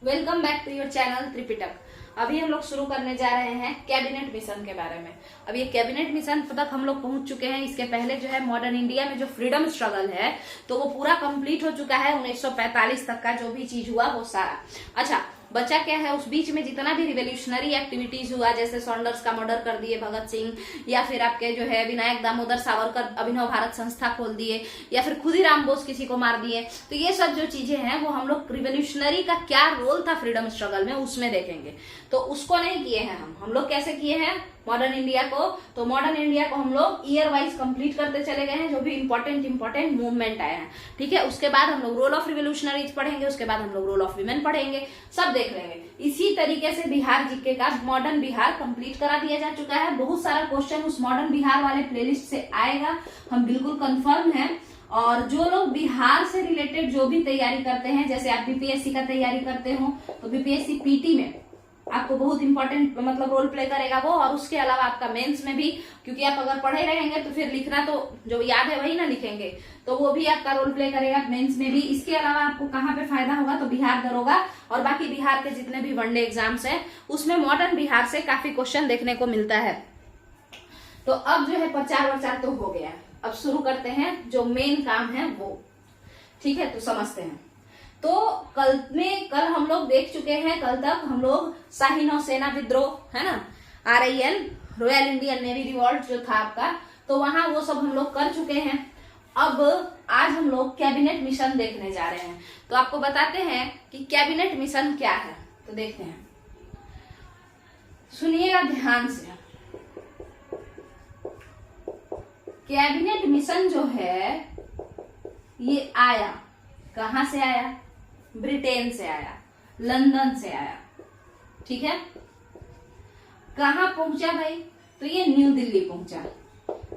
Welcome back to your channel Tripitak. अभी हम लोग शुरू करने जा रहे हैं कैबिनेट मिशन के बारे में। अब ये कैबिनेट मिशन तक हम लोग पहुंच चुके हैं। इसके पहले जो है मॉडर्न इंडिया में जो फ्रीडम स्ट्रगल है तो वो पूरा कंप्लीट हो चुका है। 1945 तक का जो भी चीज हुआ वो सारा। अच्छा, बचा क्या है उस बीच में जितना भी रिवोल्यूशनरी एक्टिविटीज हुआ, जैसे सॉन्डर्स का मर्डर कर दिए भगत सिंह, या फिर आपके जो है विनायक दामोदर सावरकर अभिनव भारत संस्था खोल दिए, या फिर खुदीराम बोस किसी को मार दिए। तो ये सब जो चीजें हैं वो हम लोग रिवोल्यूशनरी का क्या रोल था फ्रीडम स्ट्रगल में उसमें देखेंगे। तो उसको नहीं किए हैं हम लोग कैसे किए हैं मॉडर्न इंडिया को। तो मॉडर्न इंडिया को हम लोग ईयर वाइज कंप्लीट करते चले गए हैं, जो भी इंपॉर्टेंट मूवमेंट आए हैं। ठीक है, उसके बाद हम लोग रोल ऑफ रिवोल्यूशनरीज पढ़ेंगे, उसके बाद हम लोग रोल ऑफ विमेन पढ़ेंगे, सब देख लेंगे। इसी तरीके से बिहार जीके का मॉडर्न बिहार कंप्लीट करा दिया जा चुका है। बहुत सारा क्वेश्चन उस मॉडर्न बिहार वाले प्लेलिस्ट से आएगा, हम बिल्कुल कंफर्म है। और जो लोग बिहार से रिलेटेड जो भी तैयारी करते हैं, जैसे आप बीपीएससी का तैयारी करते हो तो बीपीएससी पीटी में आपको बहुत इंपॉर्टेंट मतलब रोल प्ले करेगा वो। और उसके अलावा आपका मेंस में भी, क्योंकि आप अगर पढ़े रहेंगे तो फिर लिखना तो जो याद है वही ना लिखेंगे, तो वो भी आपका रोल प्ले करेगा मेंस में भी। इसके अलावा आपको कहाँ पे फायदा होगा तो बिहार दरोगा और बाकी बिहार के जितने भी वनडे एग्जाम्स हैं उसमें मॉडर्न बिहार से काफी क्वेश्चन देखने को मिलता है। तो अब जो है प्रचार तो हो गया, अब शुरू करते हैं जो मेन काम है वो। ठीक है, तो समझते हैं। तो कल हम लोग देख चुके हैं, कल तक हम लोग शाही नौसेना विद्रोह है ना, RIN royal Indian navy revolt जो था आपका, तो वहां वो सब हम लोग कर चुके हैं। अब आज हम लोग कैबिनेट मिशन देखने जा रहे हैं। तो आपको बताते हैं कि कैबिनेट मिशन क्या है, तो देखते हैं, सुनिएगा ध्यान से। कैबिनेट मिशन जो है ये आया, कहां से आया? ब्रिटेन से आया, लंदन से आया। ठीक है, कहां पहुंचा भाई? तो ये न्यू दिल्ली पहुंचा।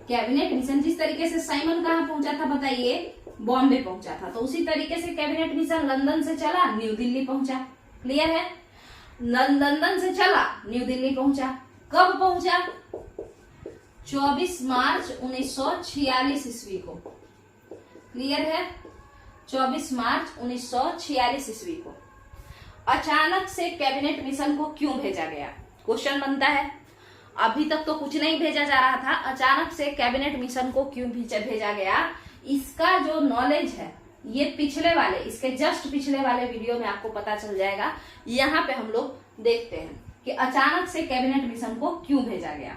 कैबिनेट मिशन जिस तरीके से साइमन कहां पहुंचा था बताइए? बॉम्बे पहुंचा था। तो उसी तरीके से कैबिनेट मिशन लंदन से चला, न्यू दिल्ली पहुंचा। क्लियर है? लंदन से चला, न्यू दिल्ली पहुंचा। कब पहुंचा? 24 मार्च 1946 ईस्वी को। क्लियर है? 24 मार्च 1946 ईस्वी को। अचानक से कैबिनेट मिशन को क्यों भेजा गया? क्वेश्चन बनता है। अभी तक तो कुछ नहीं भेजा जा रहा था, अचानक से कैबिनेट मिशन को क्यों भेजा गया? इसका जो नॉलेज है ये पिछले वाले, इसके जस्ट पिछले वाले वीडियो में आपको पता चल जाएगा। यहाँ पे हम लोग देखते हैं कि अचानक से कैबिनेट मिशन को क्यों भेजा गया।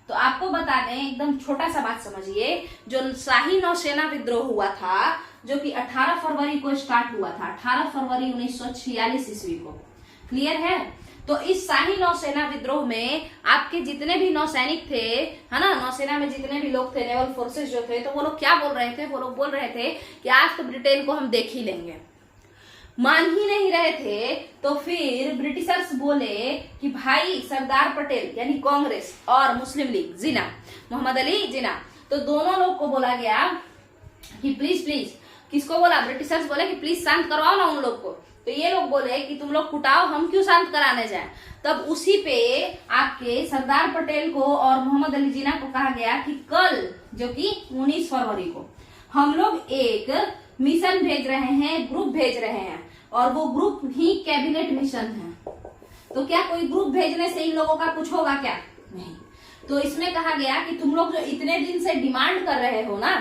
तो आपको बता दें, एकदम छोटा सा बात समझिए, जो शाही नौसेना विद्रोह हुआ था जो कि 18 फरवरी को स्टार्ट हुआ था, 18 फरवरी 1946 ईस्वी को। क्लियर है? तो इस शाही नौसेना विद्रोह में आपके जितने भी नौसैनिक थे, है ना, नौसेना में जितने भी लोग थे, नेवल फोर्सेस जो थे, तो वो लोग क्या बोल रहे थे? वो लोग बोल रहे थे कि आज तो ब्रिटेन को हम देख ही लेंगे। मान ही नहीं रहे थे। तो फिर ब्रिटिशर्स बोले कि भाई सरदार पटेल यानी कांग्रेस और मुस्लिम लीग जिन्ना, मोहम्मद अली जिन्ना, तो दोनों लोग को बोला गया कि प्लीज, किसको बोला? ब्रिटिशर्स बोले कि प्लीज शांत करवाओ ना उन लोग को। तो ये लोग बोले कि तुम लोग कुटाओ, हम क्यों शांत कराने जाएं। तब उसी पे आपके सरदार पटेल को और मोहम्मद अली जिन्ना को कहा गया कि कल जो कि 19 फरवरी को हम लोग एक मिशन भेज रहे हैं, ग्रुप भेज रहे हैं, और वो ग्रुप ही कैबिनेट मिशन है। तो क्या कोई ग्रुप भेजने से इन लोगों का कुछ होगा क्या? नहीं। तो इसमें कहा गया कि तुम लोग जो इतने दिन से डिमांड कर रहे हो ना,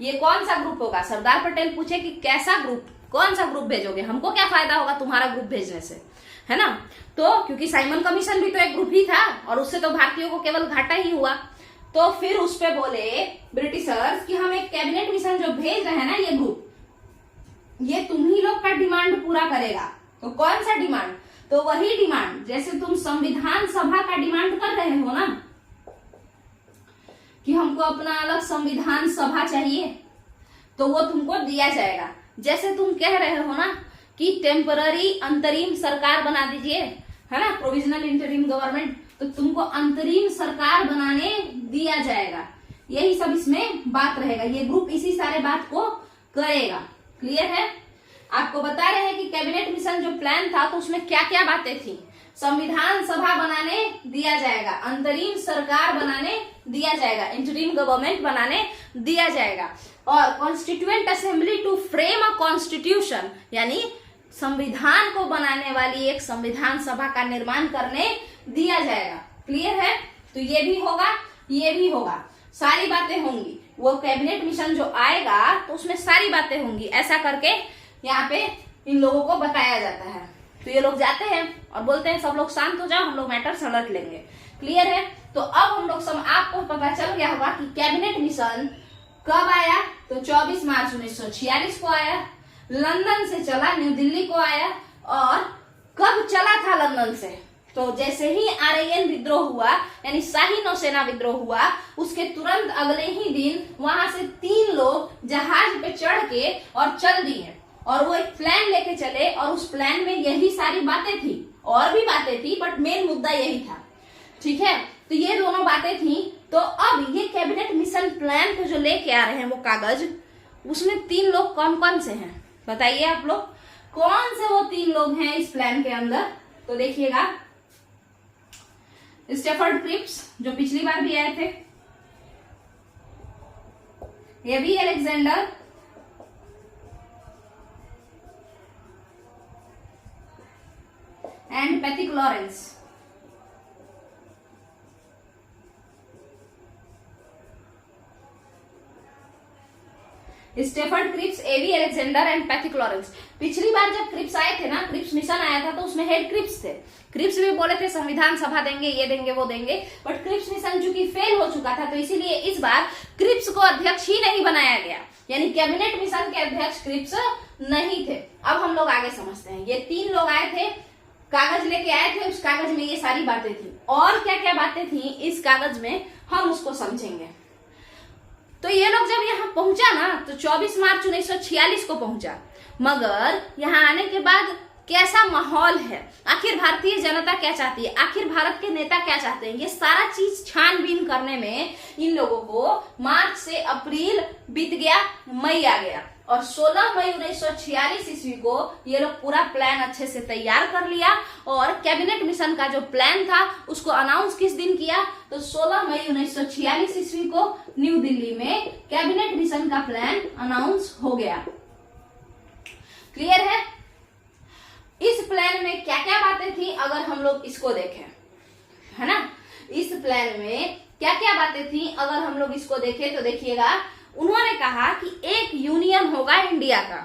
ये कौन सा ग्रुप होगा? सरदार पटेल पूछे कि कैसा ग्रुप, कौन सा ग्रुप भेजोगे? हमको क्या फायदा होगा तुम्हारा ग्रुप भेजने से, है ना? तो क्योंकि साइमन कमीशन भी तो एक ग्रुप ही था और उससे तो भारतीयों को केवल घाटा ही हुआ। तो फिर उस पे बोले ब्रिटिशर्स कि हम एक कैबिनेट मिशन जो भेज रहे हैं ना, ये ग्रुप, ये तुम ही लोग का डिमांड पूरा करेगा। तो कौन सा डिमांड? तो वही डिमांड जैसे तुम संविधान सभा का डिमांड कर रहे हो ना, कि हमको अपना अलग संविधान सभा चाहिए, तो वो तुमको दिया जाएगा। जैसे तुम कह रहे हो ना कि टेम्पररी अंतरिम सरकार बना दीजिए, है ना, प्रोविजनल इंटरिम गवर्नमेंट, तो तुमको अंतरिम सरकार बनाने दिया जाएगा। यही सब इसमें बात रहेगा, ये ग्रुप इसी सारे बात को करेगा। क्लियर है? आपको बता रहे हैं कि कैबिनेट मिशन जो प्लान था तो उसमें क्या क्या बातें थी। संविधान सभा बनाने दिया जाएगा, अंतरिम सरकार बनाने दिया जाएगा, इंटरिम गवर्नमेंट बनाने दिया जाएगा, और constituent assembly to frame a constitution, यानी संविधान को बनाने वाली एक संविधान सभा का निर्माण करने दिया जाएगा। क्लियर है? तो ये भी होगा, ये भी होगा, सारी बातें होंगी। वो कैबिनेट मिशन जो आएगा तो उसमें सारी बातें होंगी। ऐसा करके यहाँ पे इन लोगों को बताया जाता है। तो ये लोग जाते हैं और बोलते हैं सब लोग शांत हो जाओ, हम लोग मैटर सलट लेंगे। क्लियर है? तो अब हम लोग आपको पता चल गया होगा कि कैबिनेट मिशन कब आया। तो 24 मार्च 1946 को आया, लंदन से चला न्यू दिल्ली को आया। और कब चला था लंदन से? तो जैसे ही आरएएन विद्रोह हुआ, यानी शाही नौसेना विद्रोह हुआ, उसके तुरंत अगले ही दिन वहां से 3 लोग जहाज पे चढ़ के और चल दिए। और वो एक प्लान लेके चले और उस प्लान में यही सारी बातें थी, और भी बातें थी बट मेन मुद्दा यही था। ठीक है? तो ये दोनों बातें थी। तो अब ये कैबिनेट मिशन प्लान को जो लेके आ रहे हैं वो कागज, उसमें 3 लोग कौन कौन से हैं बताइए आप लोग, कौन से वो 3 लोग हैं इस प्लान के अंदर? तो देखिएगा, स्टेफर्ड क्रिप्स जो पिछली बार भी आए थे, A V Alexander, and Pethick Lawrence. Stafford Cripps, A V Alexander and Pethick Lawrence. पिछली बार जब क्रिप्स आए थे ना, क्रिप्स मिशन आया था, तो उसमें हेड क्रिप्स थे। क्रिप्स भी बोले थे संविधान सभा देंगे, ये देंगे, वो देंगे, बट क्रिप्स मिशन चूंकि फेल हो चुका था तो इसीलिए इस बार क्रिप्स को अध्यक्ष ही नहीं बनाया गया, यानी कैबिनेट मिशन के अध्यक्ष क्रिप्स नहीं थे। अब हम लोग आगे समझते हैं। ये 3 लोग आए थे, कागज लेके आए थे, उस कागज में ये सारी बातें थी। और क्या क्या बातें थी इस कागज में हम उसको समझेंगे। तो ये लोग जब यहाँ पहुंचा ना, तो 24 मार्च 1946 को पहुंचा, मगर यहाँ आने के बाद कैसा माहौल है, आखिर भारतीय जनता क्या चाहती है, आखिर भारत के नेता क्या चाहते हैं, ये सारा चीज छानबीन करने में इन लोगों को मार्च से अप्रैल बीत गया, मई आ गया। और 16 मई 1946 ईस्वी को ये लोग पूरा प्लान अच्छे से तैयार कर लिया। और कैबिनेट मिशन का जो प्लान था उसको अनाउंस किस दिन किया? तो 16 मई 1946 ईस्वी को न्यू दिल्ली में कैबिनेट मिशन का प्लान अनाउंस हो गया। क्लियर है? इस प्लान में क्या क्या बातें थी अगर हम लोग इसको देखें, है ना, इस प्लान में क्या क्या बातें थी अगर हम लोग इसको देखें तो देखिएगा, उन्होंने कहा कि एक यूनियन होगा इंडिया का।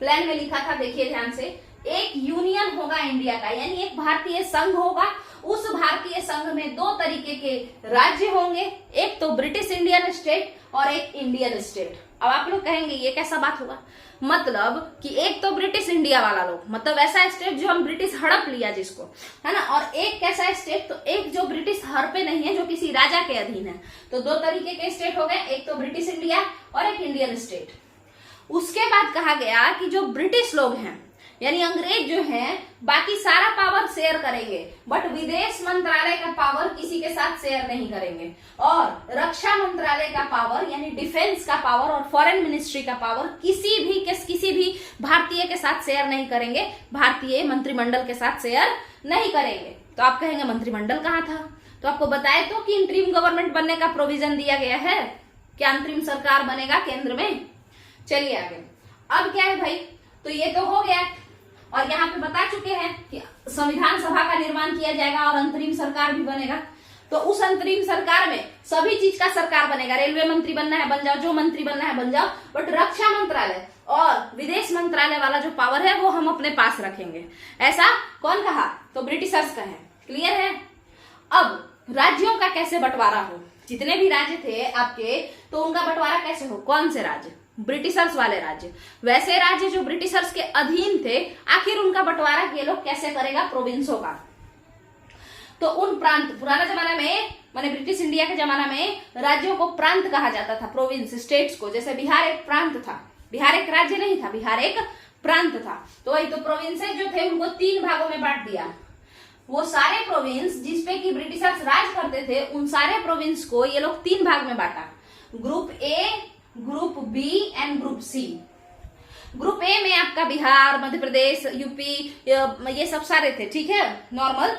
प्लान में लिखा था, देखिए ध्यान से, एक यूनियन होगा इंडिया का, यानी एक भारतीय संघ होगा। उस भारतीय संघ में 2 तरीके के राज्य होंगे, एक तो ब्रिटिश इंडियन स्टेट और एक इंडियन स्टेट। अब आप लोग कहेंगे ये कैसा बात हुआ? मतलब कि एक तो ब्रिटिश इंडिया वाला लोग, मतलब ऐसा स्टेट जो हम ब्रिटिश हड़प लिया जिसको, है ना, और एक कैसा स्टेट, तो एक जो ब्रिटिश हड़पे नहीं है, जो किसी राजा के अधीन है। तो 2 तरीके के स्टेट हो गए, एक तो ब्रिटिश इंडिया और एक इंडियन स्टेट। उसके बाद कहा गया कि जो ब्रिटिश लोग हैं, यानी अंग्रेज जो हैं, बाकी सारा पावर शेयर करेंगे, बट विदेश मंत्रालय का पावर किसी के साथ शेयर नहीं करेंगे। और रक्षा मंत्रालय का पावर, यानी डिफेंस का पावर और फॉरेन मिनिस्ट्री का पावर किसी भी भारतीय के साथ शेयर नहीं करेंगे, भारतीय मंत्रिमंडल के साथ शेयर नहीं करेंगे। तो आप कहेंगे मंत्रिमंडल कहाँ था? तो आपको बताए तो कि इंटरिम गवर्नमेंट बनने का प्रोविजन दिया गया है, क्या अंतरिम सरकार बनेगा केंद्र में। चलिए आगे, अब क्या है भाई, तो ये तो हो गया। और यहाँ पे बता चुके हैं कि संविधान सभा का निर्माण किया जाएगा और अंतरिम सरकार भी बनेगा। तो उस अंतरिम सरकार में सभी चीज का सरकार बनेगा, रेलवे मंत्री बनना है बन जाओ, जो मंत्री बनना है बन जाओ, बट रक्षा मंत्रालय और विदेश मंत्रालय वाला जो पावर है वो हम अपने पास रखेंगे। ऐसा कौन कहा? तो ब्रिटिशर्स कहे। क्लियर है? अब राज्यों का कैसे बंटवारा हो, जितने भी राज्य थे आपके, तो उनका बंटवारा कैसे हो, कौन से राज्य? ब्रिटिशर्स वाले राज्य, वैसे राज्य जो ब्रिटिशर्स के अधीन थे, आखिर उनका बंटवारा ये लोग कैसे करेगा? प्रोविंसों का। तो उन प्रांत, पुराना जमाना में, माने ब्रिटिश इंडिया के जमाना में राज्यों को प्रांत कहा जाता था, प्रोविंस, स्टेट्स को। जैसे बिहार एक प्रांत था, बिहार एक राज्य नहीं था, बिहार एक प्रांत था। तो वही तो प्रोविंसेस जो थे उनको 3 भागों में बांट दिया। वो सारे प्रोविंस जिसपे कि ब्रिटिशर्स राज करते थे, उन सारे प्रोविंस को ये लोग 3 भाग में बांटा, group A, group B and group C. Group A में आपका बिहार, मध्य प्रदेश, यूपी, ये सब सारे थे, ठीक है, नॉर्मल।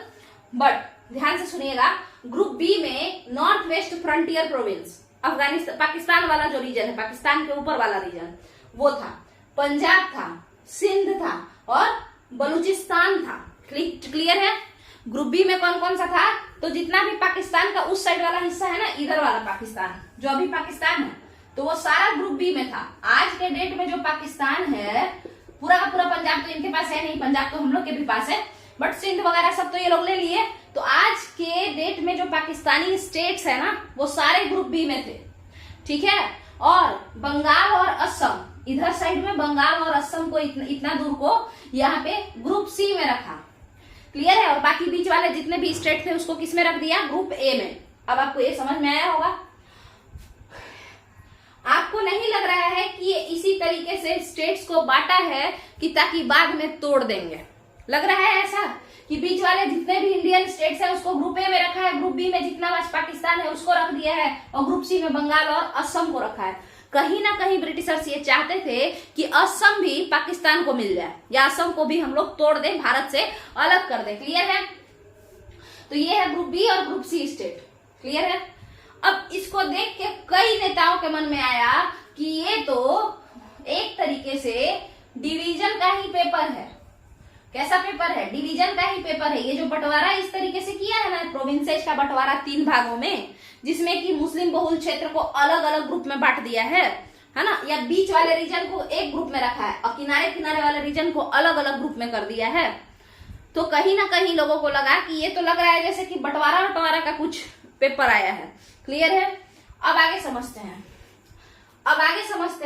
बट ध्यान से सुनिएगा, ग्रुप बी में north west frontier province, Afghanistan, Pakistan वाला जो रीजन है, पाकिस्तान के ऊपर वाला रीजन, वो था। पंजाब था, सिंध था और बलूचिस्तान था। क्लियर है? ग्रुप बी में कौन कौन सा था? तो जितना भी पाकिस्तान का उस साइड वाला हिस्सा है ना, इधर वाला पाकिस्तान जो अभी पाकिस्तान है, तो वो सारा ग्रुप बी में था। आज के डेट में जो पाकिस्तान है, पूरा का पूरा पंजाब तो इनके पास है नहीं, पंजाब तो हम लोग के भी पास है, बट सिंध वगैरह सब तो ये लोग ले लिए। तो आज के डेट में जो पाकिस्तानी स्टेट्स है ना, वो सारे ग्रुप बी में थे। ठीक है? और बंगाल और असम, इधर साइड में बंगाल और असम को इतना दूर को यहाँ पे ग्रुप सी में रखा। क्लियर है? और बाकी बीच वाले जितने भी स्टेट थे उसको किस में रख दिया? ग्रुप ए में। अब आपको ये समझ में आया होगा। आपको नहीं लग रहा है कि ये इसी तरीके से स्टेट्स को बांटा है कि ताकि बाद में तोड़ देंगे? लग रहा है ऐसा कि बीच वाले जितने भी इंडियन स्टेट्स है उसको ग्रुप ए में रखा है, ग्रुप बी में जितना आज पाकिस्तान है उसको रख दिया है, और ग्रुप सी में बंगाल और असम को रखा है। कहीं ना कहीं ब्रिटिशर्स ये चाहते थे कि असम भी पाकिस्तान को मिल जाए, या असम को भी हम लोग तोड़ दें, भारत से अलग कर दें। क्लियर है? तो ये है ग्रुप बी और ग्रुप सी स्टेट। क्लियर है? अब इसको देख के कई नेताओं के मन में आया कि ये तो एक तरीके से डिवीजन का ही पेपर है। कैसा पेपर है? डिवीजन का ही पेपर है। ये जो बंटवारा इस तरीके से किया है ना, प्रोविंसेस का बंटवारा 3 भागों में, जिसमें कि मुस्लिम बहुल क्षेत्र को अलग अलग ग्रुप में बांट दिया है ना, या बीच वाले रीजन को एक ग्रुप में रखा है और किनारे किनारे वाले रीजन को अलग अलग ग्रुप में कर दिया है। तो कहीं ना कहीं लोगों को लगा कि ये तो लग रहा है जैसे कि बंटवारा का कुछ पेपर आया है। क्लियर है? अब आगे समझते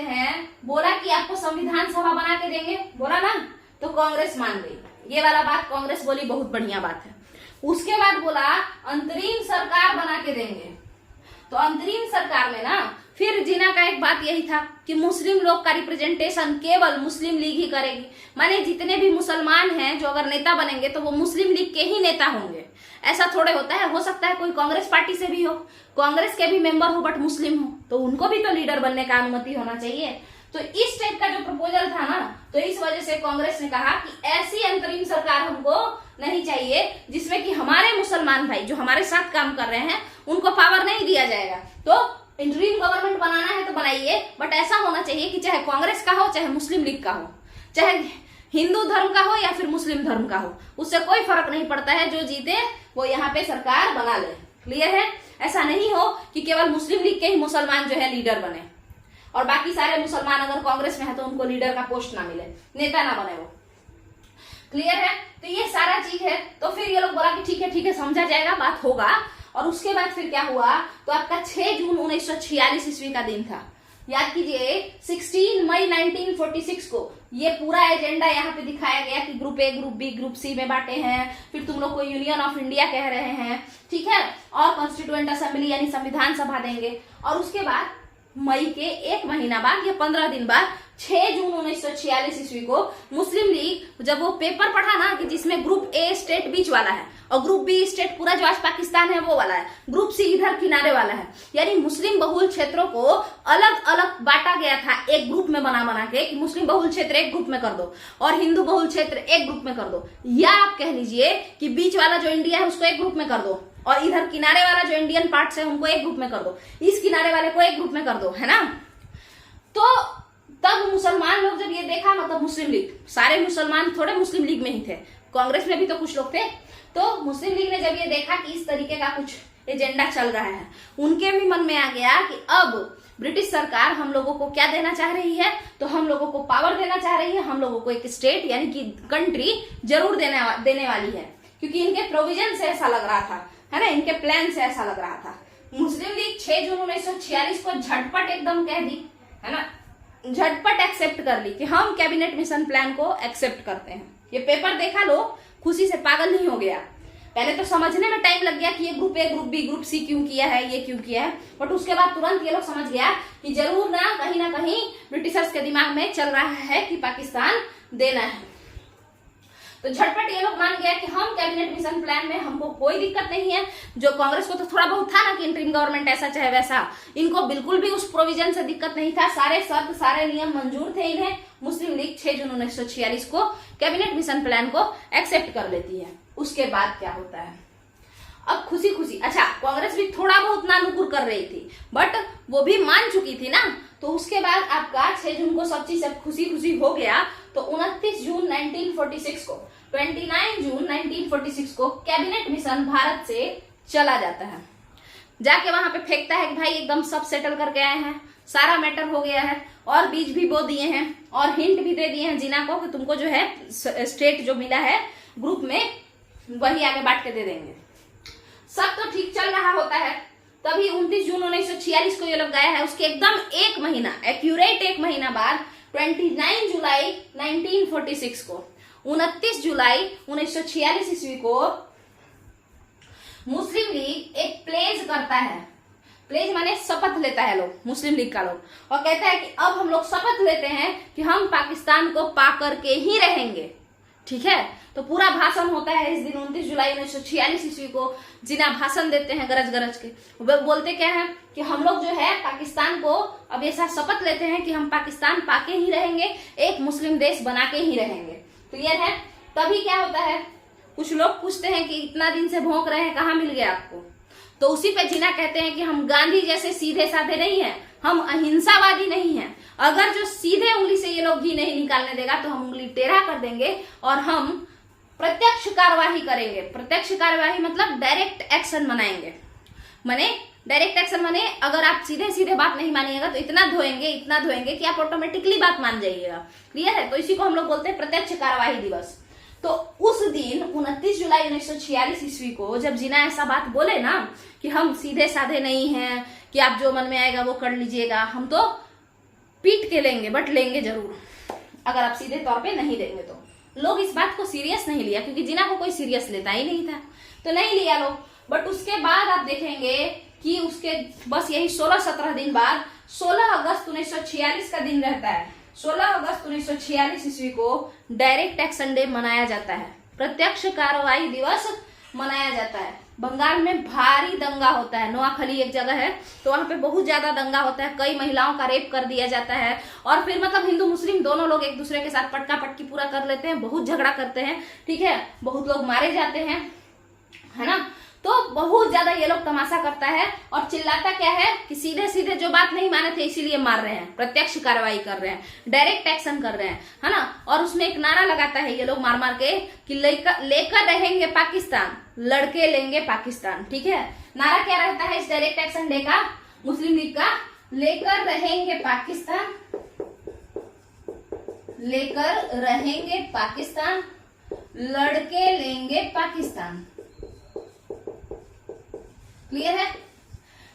हैं। बोला कि आपको संविधान सभा बना के देंगे, बोला ना, तो कांग्रेस मान गई। ये वाला बात कांग्रेस बोली, बहुत बढ़िया बात है। उसके बाद बोला अंतरिम सरकार बना के देंगे। तो अंतरिम सरकार में ना फिर जीना का एक बात यही था कि मुस्लिम लोग का रिप्रेजेंटेशन केवल मुस्लिम लीग ही करेगी। माने जितने भी मुसलमान हैं जो अगर नेता बनेंगे तो वो मुस्लिम लीग के ही नेता होंगे। ऐसा थोड़े होता है, हो सकता है कोई कांग्रेस पार्टी से भी हो, कांग्रेस के भी मेंबर हो बट मुस्लिम हो, तो उनको भी तो लीडर बनने का अनुमति होना चाहिए। तो इस टाइप का जो प्रपोजल था ना, तो इस वजह से कांग्रेस ने कहा कि ऐसी अंतरिम सरकार हमको नहीं चाहिए जिसमें कि हमारे मुसलमान भाई जो हमारे साथ काम कर रहे हैं उनको पावर नहीं दिया जाएगा। तो इंटरिम गवर्नमेंट बनाना है तो बनाइए, बट ऐसा होना चाहिए कि चाहे कांग्रेस का हो, चाहे मुस्लिम लीग का हो, चाहे हिंदू धर्म का हो या फिर मुस्लिम धर्म का हो, उससे कोई फर्क नहीं पड़ता है। जो जीते वो यहाँ पे सरकार बना ले। क्लियर है? ऐसा नहीं हो कि केवल मुस्लिम लीग के ही मुसलमान जो है लीडर बने और बाकी सारे मुसलमान अगर कांग्रेस में है तो उनको लीडर का पोस्ट ना मिले, नेता ना बने वो। क्लियर है? तो ये सारा चीज है। तो फिर ये लोग बोला कि ठीक है समझा जाएगा, बात होगा। और उसके बाद फिर क्या हुआ? तो आपका 6 जून 1946 ईस्वी का दिन था। याद कीजिए 16 मई 1946 को ये पूरा एजेंडा यहाँ पे दिखाया गया कि group A, group B, group C में बांटे हैं, फिर तुम लोग को यूनियन ऑफ इंडिया कह रहे हैं, ठीक है, और कॉन्स्टिट्यूएंट असेंबली यानी संविधान सभा देंगे। और उसके बाद मई के 1 महीना बाद या 15 दिन बाद 6 जून 1946 ईस्वी को मुस्लिम लीग जब वो पेपर पढ़ा ना कि जिसमें ग्रुप ए स्टेट बीच वाला है और ग्रुप बी स्टेट पूरा जो आज पाकिस्तान है वो वाला है, ग्रुप सी इधर किनारे वाला है, यानी मुस्लिम बहुल क्षेत्रों को अलग अलग बांटा गया था एक ग्रुप में बना के कि मुस्लिम बहुल क्षेत्र एक ग्रुप में कर दो और हिंदू बहुल क्षेत्र एक ग्रुप में कर दो, या आप कह लीजिए कि बीच वाला जो इंडिया है उसको एक ग्रुप में कर दो और इधर किनारे वाला जो इंडियन पार्ट्स है उनको एक ग्रुप में कर दो, इस किनारे वाले को एक ग्रुप में कर दो, है ना। तो तब मुसलमान लोग जब ये देखा, मतलब मुस्लिम लीग, सारे मुसलमान थोड़े मुस्लिम लीग में ही थे, कांग्रेस में भी तो कुछ लोग थे, तो मुस्लिम लीग ने जब ये देखा कि इस तरीके का कुछ एजेंडा चल रहा है, उनके भी मन में आ गया कि अब ब्रिटिश सरकार हम लोगों को क्या देना चाह रही है, तो हम लोगों को पावर देना चाह रही है, हम लोगों को एक स्टेट यानी कि कंट्री जरूर देने वाली है, क्योंकि इनके प्रोविजन से ऐसा लग रहा था, है ना, इनके प्लान से ऐसा लग रहा था। मुस्लिम लीग 6 जून 1946 को झटपट एकदम कह दी, है ना, झटपट एक्सेप्ट कर ली कि हम कैबिनेट मिशन प्लान को एक्सेप्ट करते हैं। ये पेपर देखा लो, खुशी से पागल नहीं हो गया। पहले तो समझने में टाइम लग गया कि ये group A, group B, group C क्यों किया है, ये क्यों किया है, बट उसके बाद तुरंत ये लोग समझ गया कि जरूर ना कहीं ब्रिटिशर्स के दिमाग में चल रहा है कि पाकिस्तान देना है। तो झटपट ये लोग मान गया कि हम कैबिनेट मिशन प्लान में हमको कोई दिक्कत नहीं है। जो कांग्रेस को तो थोड़ा बहुत था ना कि इंटरिम गवर्नमेंट ऐसा चाहे वैसा, इनको बिल्कुल भी उस प्रोविजन से दिक्कत नहीं था, सारे शर्त सारे नियम मंजूर थे इन्हें। मुस्लिम लीग 6 जून 1946 को कैबिनेट मिशन प्लान को एक्सेप्ट कर लेती है। उसके बाद क्या होता है, अब खुशी खुशी, अच्छा कांग्रेस भी थोड़ा बहुत नानुकुर कर रही थी बट वो भी मान चुकी थी ना, तो उसके बाद आपका 6 जून को सब चीज खुशी खुशी हो गया। तो 29 जून 1946 को 29 जून 1946 को कैबिनेट मिशन भारत से चला जाता है, जाके वहां पे फेंकता है कि भाई एकदम सब सेटल करके आए हैं, सारा मैटर हो गया है, और बीज भी बो दिए हैं और हिंट भी दे दिए हैं जिना को कि तुमको जो है स्टेट जो मिला है ग्रुप में वही आगे बांट के दे देंगे। सब तो ठीक चल रहा होता है, तभी 29 जून 1946 को ये लोग गया है, उसके एकदम एक महीना एक्यूरेट एक महीना बाद 29 जुलाई 1946 को 29 जुलाई 1946 ईस्वी को मुस्लिम लीग एक प्लेज करता है। प्लेज माने शपथ लेता है लोग, मुस्लिम लीग का लोग, और कहता है कि अब हम लोग शपथ लेते हैं कि हम पाकिस्तान को पा करके ही रहेंगे। ठीक है, तो पूरा भाषण होता है इस दिन 29 जुलाई 1946 ईस्वी को। जिना भाषण देते हैं गरज गरज के, वो बोलते क्या है कि हम लोग जो है पाकिस्तान को अब ऐसा शपथ लेते हैं कि हम पाकिस्तान पाके ही रहेंगे, एक मुस्लिम देश बना के ही रहेंगे। क्लियर है? तभी क्या होता है, कुछ लोग पूछते हैं कि इतना दिन से भौंक रहे हैं, कहाँ मिल गया आपको? तो उसी पे जिना कहते हैं कि हम गांधी जैसे सीधे साधे नहीं हैं, हम अहिंसावादी नहीं हैं। अगर जो सीधे उंगली से ये लोग घी नहीं निकालने देगा तो हम उंगली टेढ़ा कर देंगे और हम प्रत्यक्ष कार्यवाही करेंगे। प्रत्यक्ष कार्यवाही मतलब डायरेक्ट एक्शन मनाएंगे। माने डायरेक्ट एक्शन माने अगर आप सीधे सीधे बात नहीं मानिएगा तो इतना धोएंगे कि आप ऑटोमेटिकली बात मान जाइएगा। क्लियर है? तो इसी को हम लोग बोलते हैं प्रत्यक्ष कार्यवाही दिवस। तो उस दिन 29 जुलाई 1946 ईस्वी को जब जिना ऐसा बात बोले ना कि हम सीधे साधे नहीं हैं, कि आप जो मन में आएगा वो कर लीजिएगा, हम तो पीट के लेंगे बट लेंगे जरूर अगर आप सीधे तौर पे नहीं देंगे, तो लोग इस बात को सीरियस नहीं लिया, क्योंकि जिना को कोई सीरियस लेता ही नहीं था, तो नहीं लिया लोग। बट उसके बाद आप देखेंगे कि उसके बस यही 16-17 दिन बाद 16 अगस्त 1946 का दिन रहता है। 16 अगस्त 1946 ईस्वी को डायरेक्ट एक्शन डे मनाया जाता है, प्रत्यक्ष कार्रवाई दिवस मनाया जाता है। बंगाल में भारी दंगा होता है, नोआखली एक जगह है, तो वहां पे बहुत ज्यादा दंगा होता है, कई महिलाओं का रेप कर दिया जाता है, और फिर मतलब हिंदू मुस्लिम दोनों लोग एक दूसरे के साथ पटका पटकी पूरा कर लेते हैं, बहुत झगड़ा करते हैं। ठीक है, बहुत लोग मारे जाते हैं, है ना। तो बहुत ज्यादा ये लोग तमाशा करता है और चिल्लाता क्या है कि सीधे सीधे जो बात नहीं माने थे इसीलिए मार रहे हैं, प्रत्यक्ष कार्रवाई कर रहे हैं, डायरेक्ट एक्शन कर रहे हैं, है ना। और उसमें एक नारा लगाता है ये लोग मार मार के कि लेकर रहेंगे पाकिस्तान, लड़के लेंगे पाकिस्तान। ठीक है, नारा क्या रहता है इस डायरेक्ट एक्शन डे का, मुस्लिम लीग का? लेकर रहेंगे पाकिस्तान, लेकर रहेंगे पाकिस्तान, लड़के लेंगे पाकिस्तान। क्लियर है?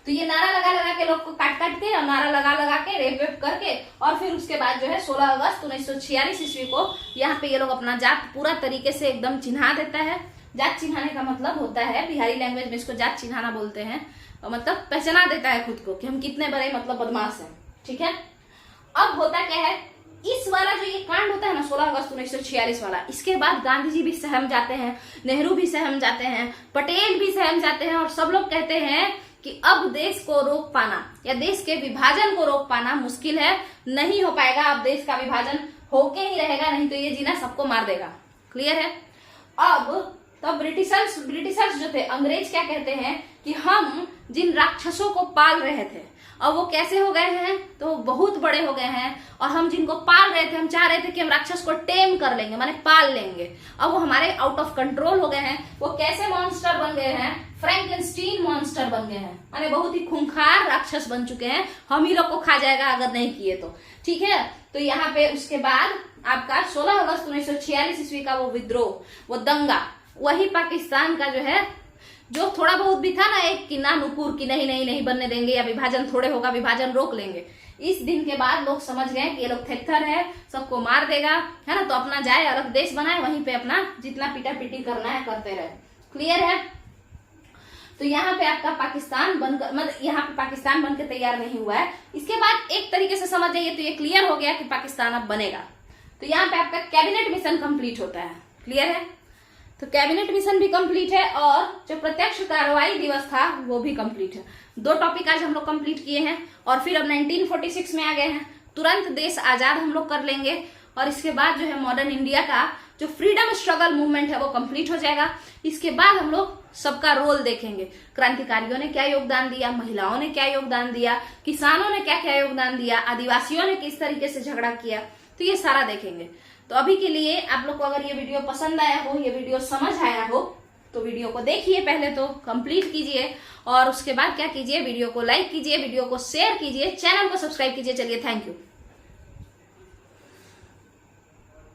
तो ये नारा लगा लगा के लोग को काट काट के और नारा लगा लगा के रेप वेप करके, और फिर उसके बाद जो है 16 अगस्त 1946 ईस्वी को यहाँ पे ये लोग अपना जात पूरा तरीके से एकदम चिन्हा देता है। जात चिन्हाने का मतलब होता है, बिहारी लैंग्वेज में इसको जात चिन्हाना बोलते हैं, मतलब पहचाना देता है खुद को कि हम कितने बड़े मतलब बदमाश हैं। ठीक है, अब होता क्या है, इस वाला जो ये कांड होता है ना 16 अगस्त 1946 वाला, इसके बाद गांधी जी भी सहम जाते हैं, नेहरू भी सहम जाते हैं, पटेल भी सहम जाते हैं, और सब लोग कहते हैं कि अब देश को रोक पाना या देश के विभाजन को रोक पाना मुश्किल है, नहीं हो पाएगा, अब देश का विभाजन होके ही रहेगा, नहीं तो ये जिना सबको मार देगा। क्लियर है? अब तब ब्रिटिशर्स जो थे, अंग्रेज क्या कहते हैं कि हम जिन राक्षसों को पाल रहे थे अब वो कैसे हो गए हैं, तो बहुत बड़े हो गए हैं, और हम जिनको पाल रहे थे, हम चाह रहे थे कि हम राक्षस को टेम कर लेंगे, माने पाल लेंगे, अब वो हमारे आउट ऑफ कंट्रोल हो गए हैं। वो कैसे मॉन्स्टर बन गए हैं? फ्रैंकेनस्टीन मॉन्स्टर बन गए हैं, माने बहुत ही खूंखार राक्षस बन चुके हैं, हम ही लोग को खा जाएगा अगर नहीं किए तो। ठीक है, तो यहाँ पे उसके बाद आपका 16 अगस्त 1946 ईस्वी का वो विद्रोह, वो दंगा, वही पाकिस्तान का जो है, जो थोड़ा बहुत भी था ना एक कि ना नुपुर की नहीं बनने देंगे, या विभाजन थोड़े होगा, विभाजन रोक लेंगे, इस दिन के बाद लोग समझ गए कि ये लोग थेथर है, सबको मार देगा, है ना, तो अपना जाए अलग देश बनाए, वहीं पे अपना जितना पीटा पीटी करना है करते रहे। क्लियर है? तो यहाँ पे आपका पाकिस्तान बनकर, मतलब यहाँ पे पाकिस्तान बनकर तैयार नहीं हुआ है। इसके बाद एक तरीके से समझ जाइए तो ये क्लियर हो गया कि पाकिस्तान अब बनेगा। तो यहाँ पे आपका कैबिनेट मिशन कंप्लीट होता है। क्लियर है? तो कैबिनेट मिशन भी कंप्लीट है और जो प्रत्यक्ष कार्रवाई दिवस था वो भी कंप्लीट है। 2 टॉपिक आज हम लोग कंप्लीट किए हैं, और फिर अब 1946 में आ गए हैं, तुरंत देश आजाद हम लोग कर लेंगे, और इसके बाद जो है मॉडर्न इंडिया का जो फ्रीडम स्ट्रगल मूवमेंट है वो कंप्लीट हो जाएगा। इसके बाद हम लोग सबका रोल देखेंगे, क्रांतिकारियों ने क्या योगदान दिया, महिलाओं ने क्या योगदान दिया, किसानों ने क्या क्या योगदान दिया, आदिवासियों ने किस तरीके से झगड़ा किया, तो ये सारा देखेंगे। तो अभी के लिए आप लोग को अगर ये वीडियो पसंद आया हो, ये वीडियो समझ आया हो, तो वीडियो को देखिए, पहले तो कंप्लीट कीजिए और उसके बाद क्या कीजिए, वीडियो को लाइक कीजिए, वीडियो को शेयर कीजिए, चैनल को सब्सक्राइब कीजिए। चलिए, थैंक यू।